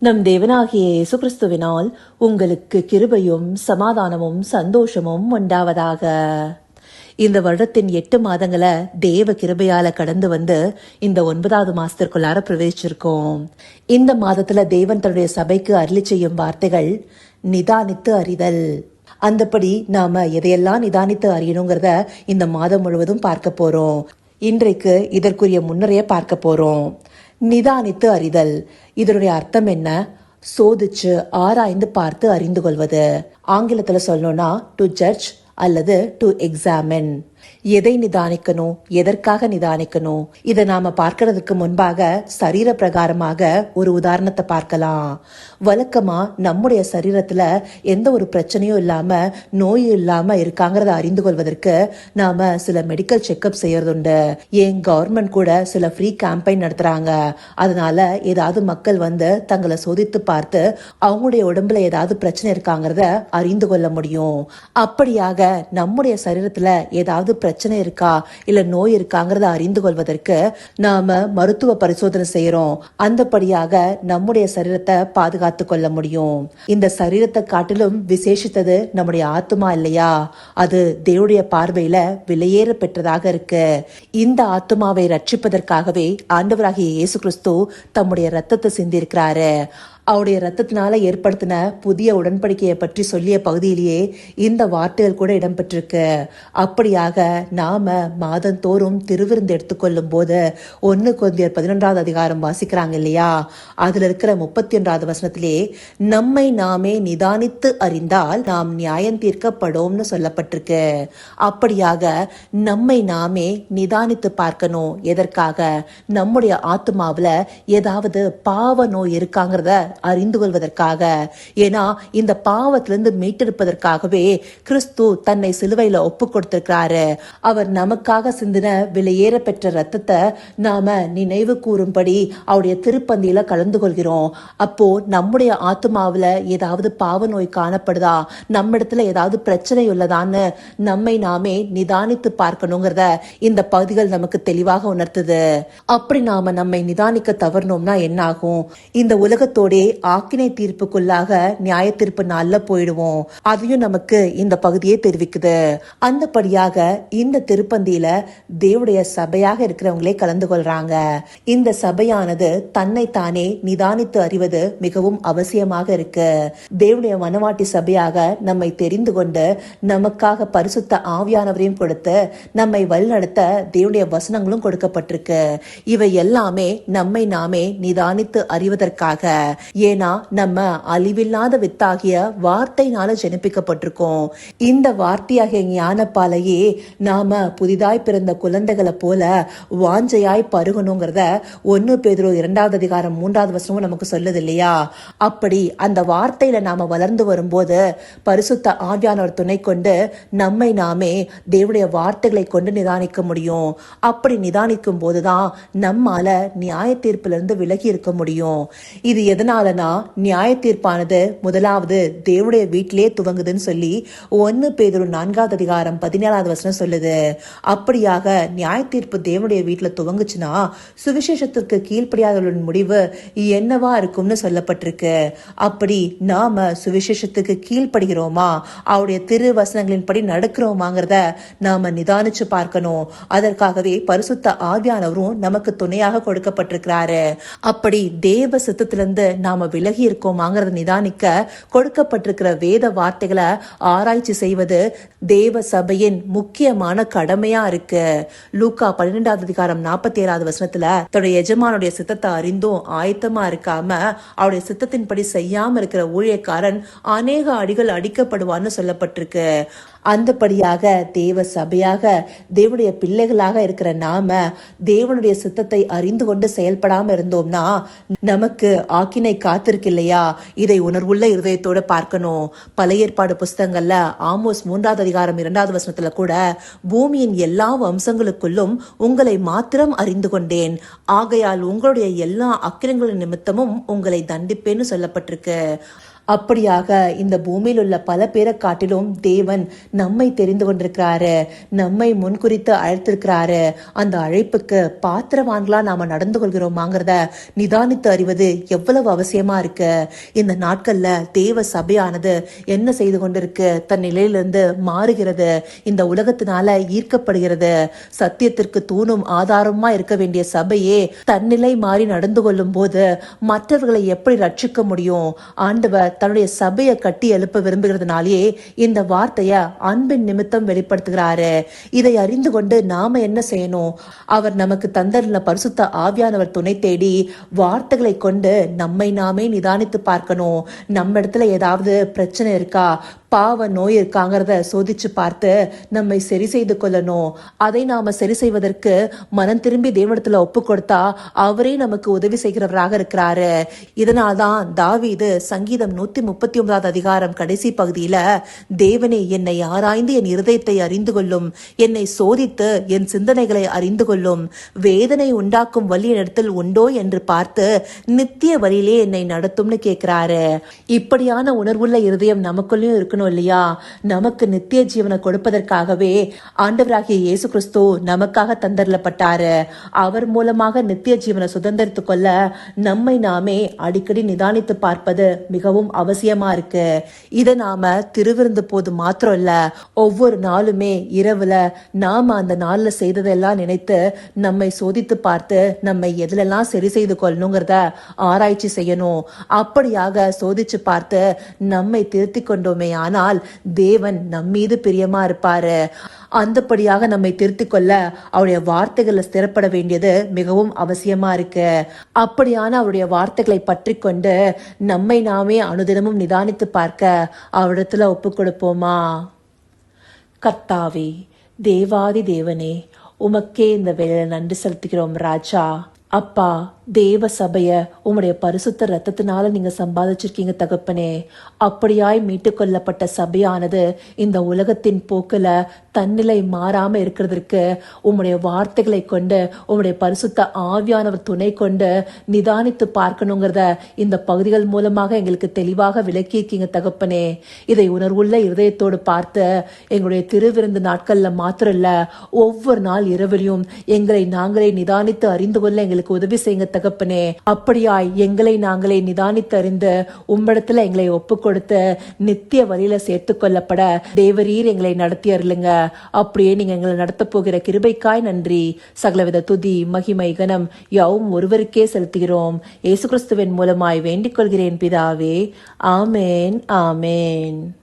நம் தேவனாகிய இயேசு கிறிஸ்துவினால் உங்களுக்கு கிருபையும் சமாதானமும் சந்தோஷமும் உண்டாவதாக. இந்த வருடத்தின் 8 மாதங்களை தேவ கிருபையால கடந்து வந்து இந்த 9வது மாசத்திற்குள்ளார பிரவேசிச்சிருக்கோம். இந்த மாதத்துல தேவன் தன்னுடைய சபைக்கு அருளி செய்யும் வார்த்தைகள் நிதானித்து அறிதல். அந்தபடி நாம எதையெல்லாம் நிதானித்து அறியணுங்கிறத இந்த மாதம் முழுவதும் பார்க்க போறோம். இன்றைக்கு இதற்குரிய முன்னரைய பார்க்க போறோம். நிதானித்து அறிதல், இதனுடைய அர்த்தம் என்ன? சோதிச்சு ஆராய்ந்து பார்த்து அறிந்து கொள்வது. ஆங்கிலத்துல சொல்லணும்னா டு ஜட்ஜ் அல்லது டு எக்ஸாமின். எதை நிதானிக்கணும், எதற்காக நிதானிக்கணும், இதை நாம பார்க்கறதுக்கு முன்பாக சரீர பிரகாரமாக ஒரு உதாரணத்தை பார்க்கலாம். வழக்கமா நம்முடைய சரீரத்துல எந்த ஒரு பிரச்சனையும் இல்லாம நோயும் இல்லாம இருக்காங்கிறத அறிந்து கொள்வதற்கு நாம சில மெடிக்கல் செக்அப் செய்யறதுண்டு. ஏன் கவர்மெண்ட் கூட சில ஃப்ரீ கேம்பெயின் நடத்துறாங்க. அதனால ஏதாவது மக்கள் வந்து தங்களை சோதித்து பார்த்து அவங்களுடைய உடம்புல ஏதாவது பிரச்சனை இருக்காங்கிறத அறிந்து கொள்ள முடியும். அப்படியாக நம்முடைய சரீரத்துல ஏதாவது பிரச்சனை இருக்கா இல்ல நோய் இருக்காங்கிறத அறிந்து கொள்வதற்கு நாம மருத்துவ பரிசோதனை செய்யறோம். அந்தபடியாக நம்முடைய சரீரத்தை பாதுகாத்து கொள்ள முடியும். இந்த சரீரத்தை காட்டிலும் விசேஷித்தது நம்முடைய ஆத்மா இல்லையா? அது தேவனுடைய பார்வையில விலையேற பெற்றதாக இருக்கு. இந்த ஆத்மாவை ரட்சிப்பதற்காகவே ஆண்டவராகிய இயேசு கிறிஸ்து தம்முடைய ரத்தத்தை சிந்திருக்கிறாரு. அவருடைய ரத்தத்தினால ஏற்படுத்தின புதிய உடன்படிக்கையை பற்றி சொல்லிய பகுதியிலேயே இந்த வார்த்தைகள் கூட இடம்பெற்றிருக்கு. அப்படியாக நாம மாதந்தோறும் திருவிருந்து எடுத்துக்கொள்ளும் போது 1 கொரிந்தியர் 11வது அதிகாரம் வாசிக்கிறாங்க இல்லையா? அதுல இருக்கிற 31வது வசனத்திலே நம்மை நாமே நிதானித்து அறிந்தால் நாம் நியாயம் தீர்க்கப்படும் சொல்லப்பட்டிருக்கு. அப்படியாக நம்மை நாமே நிதானித்து பார்க்கணும். எதற்காக? நம்முடைய ஆத்மாவில ஏதாவது பாவ நோய் இருக்காங்கிறத அறிந்து கொள்வதற்காக. ஏன்னா இந்த பாவத்திலிருந்து மீட்டெடுப்பதற்காகவே கிறிஸ்து தன்னை சிலுவையில ஒப்பு கொடுத்திருக்கிறாரு. அவர் நமக்காக சிந்தின விலையேற பெற்ற ரத்தத்தை நாம நினைவு கூறும்படி அவருடைய திருப்பந்தியில கலந்து கொள்கிறோம். அப்போ நம்முடைய ஆத்மாவில ஏதாவது பாவ நோய் காணப்படுதா, நம்ம இடத்துல ஏதாவது பிரச்சனை உள்ளதான்னு நம்மை நாமே நிதானித்து பார்க்கணுங்கிறத இந்த பகுதிகள் நமக்கு தெளிவாக உணர்த்துது. அப்படி நாம நம்மை நிதானிக்க தவறணும்னா என்ன ஆகும்? இந்த உலகத்தோட ஆக்கினை தீர்ப்புக்குள்ளாக நியாய தீர்ப்பு நாள்ல போயிடுவோம். அதையும் நமக்கு இந்த பகுதியே தெரிவிக்குது. அந்தபடியாக இந்த திருப்பந்தியில தேவனுடைய சபையாக இருக்கிறவங்களே கலந்து கொள்றாங்க. இந்த சபையானது தன்னை தானே நிதானித்து அறிவது மிகவும் அவசியமாக இருக்கு. தேவனுடைய மனவாட்டி சபையாக நம்மை தெரிந்து கொண்டு நமக்காக பரிசுத்த ஆவியானவரையும் கொடுத்து நம்மை வழிநடத்த தேவனுடைய வசனங்களும் கொடுக்கப்பட்டிருக்கு. இவை எல்லாமே நம்மை நாமே நிதானித்து அறிவதற்காக. ஏன்னா நம்ம அழிவில்லாத வித்தாகிய வார்த்தையினால ஜெனிப்பிக்கப்பட்டிருக்கோம். இந்த வார்த்தையாகிய ஞானப்பாலையே நாம புதிதாய் பிறந்த குழந்தைகளை போல வாஞ்சையாய் பருகணுங்கிறத 1 பேதுரு 2வது அதிகாரம் 3வது வசனமும் நமக்கு சொல்லுது இல்லையா? அப்படி அந்த வார்த்தையில நாம வளர்ந்து வரும்போது பரிசுத்த ஆவியானவர் துணை கொண்டு நம்மை நாமே தேவனுடைய வார்த்தைகளை கொண்டு நிதானிக்க முடியும். அப்படி நிதானிக்கும் போதுதான் நம்மால நியாய தீர்ப்பிலிருந்து விலகி இருக்க முடியும். இது எதனாலனா நியாய தீர்ப்பானது முதலாவது தேவனுடைய வீட்டிலே துவங்குதுன்னு சொல்லி 1 பேதுரு 4வது அதிகாரம் 17வது வசனம் சொல்லுது. அப்படியாக நியாய தீர்ப்பு தேவனுடைய வீட்டுல துவங்குச்சுன்னா சுவிசேஷத்துக்கு கீழ்ப்படியாதவர்களின் முடிவு என்னவா இருக்கும்னு சொல்லப்பட்டிருக்கு. அப்படி நாம சுவிசேஷத்துக்கு கீழ்ப்படுகிறோமா, அவருடைய திரு வசனங்களின் படி நடக்கிறோமாங்கிறத நாம நிதானிச்சு பார்க்கணும். அதற்காகவே பரிசுத்த ஆவியானவரும் நமக்கு துணையாக கொடுக்கப்பட்டிருக்கிறாரு. அப்படி தேவ சித்தத்திலிருந்து நாம விலகி இருக்கோமாங்கிறத நிதானிக்க கொடுக்கப்பட்டிருக்கிற வேத வார்த்தைகளை ஆராய்ச்சி செய்வது தேவ சபையின் முக்கியமான கடமையா இருக்கு. லூக்கா 12வது அதிகாரம் 47வது வசனத்துல தன்னுடைய எஜமானுடைய சித்தத்தை அறிந்தும் ஆயத்தமா இருக்காம அவருடைய சித்தத்தின்படி செய்யாம இருக்கிற ஊழியக்காரன் அநேக அடிகள் அடிக்கப்படுவான்னு சொல்லப்பட்டிருக்கு. அந்தபடியாக தேவ சபையாக தேவனுடைய பிள்ளைகளாக இருக்கிற நாம தேவனுடைய சித்தத்தை அறிந்து கொண்டு செயல்படாம இருந்தோம்னா நமக்கு ஆக்கினை காத்திருக்கு இல்லையா? இதை உணர்வுள்ள இருதயத்தோட பார்க்கணும். பழைய ஏற்பாடு புஸ்தகங்கள்ல ஆமோஸ் 3வது அதிகாரம் 2வது வசனத்துல கூட பூமியின் எல்லா வம்சங்களுக்குள்ளும் உங்களை மாத்திரம் அறிந்து கொண்டேன், ஆகையால் உங்களுடைய எல்லா அக்கிரங்களின் நிமித்தமும் உங்களை தண்டிப்பேன்னு சொல்லப்பட்டிருக்கு. அப்படியாக இந்த பூமியில் உள்ள பல பேரை காட்டிலும் தேவன் நம்மை தெரிந்து கொண்டிருக்கிறாரு, நம்மை முன்குறித்து அழைத்திருக்கிறாரு. அந்த அழைப்புக்கு பாத்திரவான்களா நாம நடந்து கொள்கிறோமாங்கிறத நிதானித்து அறிவது எவ்வளவு அவசியமா இருக்கு. இந்த நாட்கள்ல தேவ சபையானது என்ன செய்து கொண்டிருக்கு? தன் நிலையிலிருந்து மாறுகிறது, இந்த உலகத்தினால ஈர்க்கப்படுகிறது. சத்தியத்திற்கு தூணும் ஆதாரமா இருக்க வேண்டிய சபையே தன்னிலை மாறி நடந்து கொள்ளும் போது மற்றவர்களை எப்படி ரட்சிக்க முடியும்? ஆண்டவர் தன்னுடைய சபையை கட்டி எழுப்ப விரும்புகிறதுனாலேயே இந்த வார்த்தைய அன்பின் நிமித்தம் வெளிப்படுத்துகிறாரு. இதை அறிந்து கொண்டு நாம என்ன செய்யணும்? அவர் நமக்கு தந்தருள்ள பரிசுத்த ஆவியானவர் துணை தேடி வார்த்தைகளை கொண்டு நம்மை நாமே நிதானித்து பார்க்கணும். நம்ம இடத்துல ஏதாவது பிரச்சனை இருக்கா, பாவ நோய் இருக்காங்கிறத சோதிச்சு பார்த்து நம்மை சரி செய்து கொள்ளணும். அதை நாம சரி செய்வதற்கு மனம் திரும்பி தேவனிடத்துல ஒப்பு கொடுத்தா அவரே நமக்கு உதவி செய்கிறவராக இருக்கிறாரு. இதனால்தான் தாவீது சங்கீதம் 139 அதிகாரம் கடைசி பகுதியில, தேவனே என்னை ஆராய்ந்து என் இருதயத்தை அறிந்து கொள்ளும், என்னை சோதித்து என் சிந்தனைகளை அறிந்து கொள்ளும், வேதனை உண்டாக்கும் வழி இடத்தில் உண்டோ என்று பார்த்து நித்திய வழியிலே என்னை நடத்தும்னு கேட்கிறாரு. இப்படியான உணர்வுள்ள இருதயம் நமக்குள்ளயும் இருக்கணும் இல்லையா? நமக்கு நித்திய ஜீவனை கொடுப்பதற்காகவே ஆண்டவராகிய இயேசு கிறிஸ்து நமக்காக தந்தரப்பட்டாரு. அவர் மூலமாக நித்திய ஜீவனை சுதந்திரத்து கொள்ள நம்மை நாமே அடிக்கடி நிதானித்து பார்ப்பது மிகவும் அவசியமா இருக்கு. இதை நாம திருவிருந்து போது மாத்திரம் இல்ல, ஒவ்வொரு நாளுமே இரவுல நாம அந்த நாள்ல செய்ததெல்லாம் நினைத்து நம்மை சோதித்து பார்த்து நம்மை எதுலெல்லாம் சரி செய்து கொள்ளணுங்கிறத ஆராய்ச்சி செய்யணும். அப்படியாக சோதிச்சு பார்த்து நம்மை திருத்திக் கொண்டோமே ஆனால் தேவன் நம்மீது பிரியமா இருப்பாரு. அந்தபடியாக நம்மை திருத்திக் கொள்ள அவருடைய வார்த்தைகளை ஸ்திரப்பட வேண்டியது மிகவும் அவசியமா இருக்கு. அப்படியான அவருடைய வார்த்தைகளை பற்றி கொண்டு நம்மை நாமே அனுதினமும் நிதானித்து பார்க்க அவரிடத்துல ஒப்பு கொடுப்போமா? கர்த்தாவே, தேவாதி தேவனே, உமக்கே இந்த வேளையில நன்றி செலுத்துகிறோம் ராஜா. அப்பா, தேவ சபைய உம்முடைய பரிசுத்த ரத்தத்தினால நீங்க சம்பாதிச்சிருக்கீங்க தகப்பனே. அப்படியாய் மீட்டு கொள்ளப்பட்ட சபையானது இந்த உலகத்தின் போக்குல தன்னிலை மாறாம இருக்கிறதுக்கு உம்முடைய வார்த்தைகளை கொண்டு உம்முடைய பரிசுத்த ஆவியானவர் துணை கொண்டு நிதானித்து பார்க்கணுங்கிறத இந்த பகுதிகள் மூலமாக எங்களுக்கு தெளிவாக விளக்கியிருக்கீங்க தகப்பனே. இதை உணர்வுள்ள இருதயத்தோடு பார்த்து எங்களுடைய திருவிருந்து நாட்கள்ல மாத்திரம் இல்ல, ஒவ்வொரு நாள் இரவிலையும் எங்களை நாங்களே நிதானித்து அறிந்து கொள்ள எங்களுக்கு உதவி செய்யுங்க தகப்பனே. அப்படியாய் எங்களை நாங்களே நிதானித்து அறிந்து உம்மிடத்துல எங்களை ஒப்பு கொடுத்து நித்திய வழியில சேர்த்து கொள்ளப்பட தேவரீர் எங்களை நடத்தி அருளுங்க. அப்படியே நீங்க எங்களை நடத்த போகிற கிருபைக்காய் நன்றி. சகலவித துதி மகிமை கனம் யாவும் ஒருவருக்கே செலுத்துகிறோம். இயேசு கிறிஸ்துவின் மூலமாய் வேண்டிக் கொள்கிறேன் பிதாவே. ஆமேன், ஆமேன்.